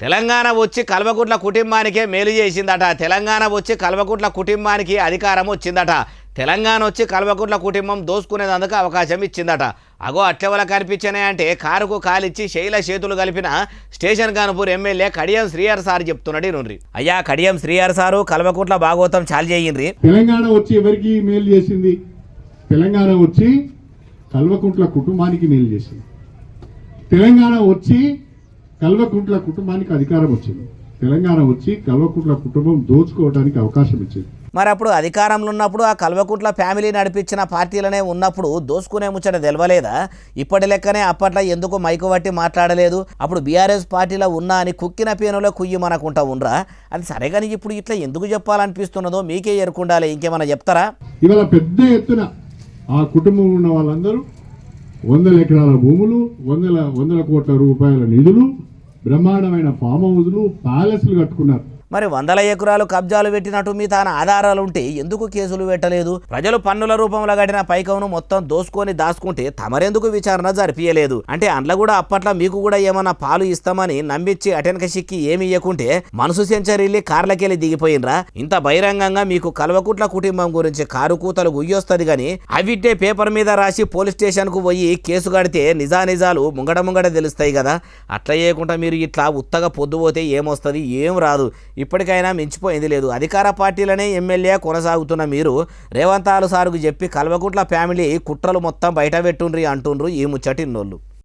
తెలంగాణ వచ్చి కల్వకుంట్ల కుటుంబానికే మేలు చేసిందట. తెలంగాణ వచ్చి కల్వకుంట్ల కుటుంబానికి అధికారం వచ్చిందట. తెలంగాణ వచ్చి కల్వకుంట్ల కుటుంబం దోసుకునేందుకు అవకాశం ఇచ్చిందట. అగో అట్లెవల కనిపించాయంటే కారుకు కాలిచ్చి శైల చేతులు కలిపిన Station Ghanpur MLA Kadiyam Srihari sir చెప్తున్నాడు. నుండి అయ్యా కడియం శ్రీహర్ సారు కల్వకుంట్ల భాగవతం చాలు చేయండి. తెలంగాణ వచ్చి ఎవరికి మేలు చేసింది? తెలంగాణ వచ్చి కల్వకుంట్ల కుటుంబానికి మేలు చేసింది. తెలంగాణ వచ్చి కల్వకుంట్ల కుటుంబానికి అధికారం వచ్చింది. తెలంగాణ వచ్చి కల్వకుంట్ల కుటుంబం దోచుకోవడానికి అవకాశం ఇచ్చింది. మరి అప్పుడు అధికారంలో ఉన్నప్పుడు ఆ కల్వకుంట్ల ఫ్యామిలీ నడిపించిన పార్టీలనే ఉన్నప్పుడు దోసుకునే ముచ్చట తెలవలేదా? ఇప్పటి లెక్కనే అప్పట్లో ఎందుకు మైకు పట్టి మాట్లాడలేదు? అప్పుడు బీఆర్ఎస్ పార్టీలో ఉన్నా అని కుక్కిన పేనులో కుయ్యి మనకుంటా ఉండరా? అది సరే కానీ ఇప్పుడు ఇట్లా ఎందుకు చెప్పాలనిపిస్తున్నదో మీకే ఎరుకుండాలి. ఇంకేమైనా చెప్తారా? ఇవాళ పెద్ద ఎత్తున ఆ కుటుంబం ఉన్న వాళ్ళందరూ 100 ఎకరాల భూములు, వందల కోట్ల రూపాయల నిధులు, బ్రహ్మాండమైన ఫామ్ హౌజులు, ప్యాలెస్లు కట్టుకున్నారు. మరి 100 ఎకరాలు కబ్జాలు పెట్టినట్టు మీ తాన ఆధారాలు ఉంటే ఎందుకు కేసులు పెట్టలేదు? ప్రజలు పన్నుల రూపంలో కట్టిన పైకమును మొత్తం దోసుకొని దాచుకుంటే తమరెందుకు విచారణ జరిపియలేదు? అంటే అందులో కూడా అప్పట్లో మీకు కూడా ఏమన్నా పాలు ఇస్తామని నమ్మించి అటెనక సిక్కి ఏమి ఇవ్వకుంటే మనసు సెంచరీల్లి కార్లకెళ్ళి దిగిపోయినరా? ఇంత బహిరంగంగా మీకు కల్వకుంట్ల కుటుంబం గురించి కారు కూతలు గుయ్యొస్తుంది కానీ అవిట్టే పేపర్ మీద రాసి పోలీస్ స్టేషన్కు పోయి కేసు కడితే నిజాలు ముంగడ తెలుస్తాయి కదా. అట్లా చేయకుండా మీరు ఇట్లా ఉత్తగా పొద్దుపోతే ఏమొస్తుంది? ఏం రాదు. ఇప్పటికైనా మించిపోయింది లేదు. అధికార పార్టీలనే ఎమ్మెల్యే కొనసాగుతున్న మీరు రేవంత్ సారుకు చెప్పి కల్వకుంట్ల ఫ్యామిలీ కుట్రలు మొత్తం బయట పెట్టుండ్రి అంటుండ్రు ఈ ముచ్చటిన్నోళ్ళు.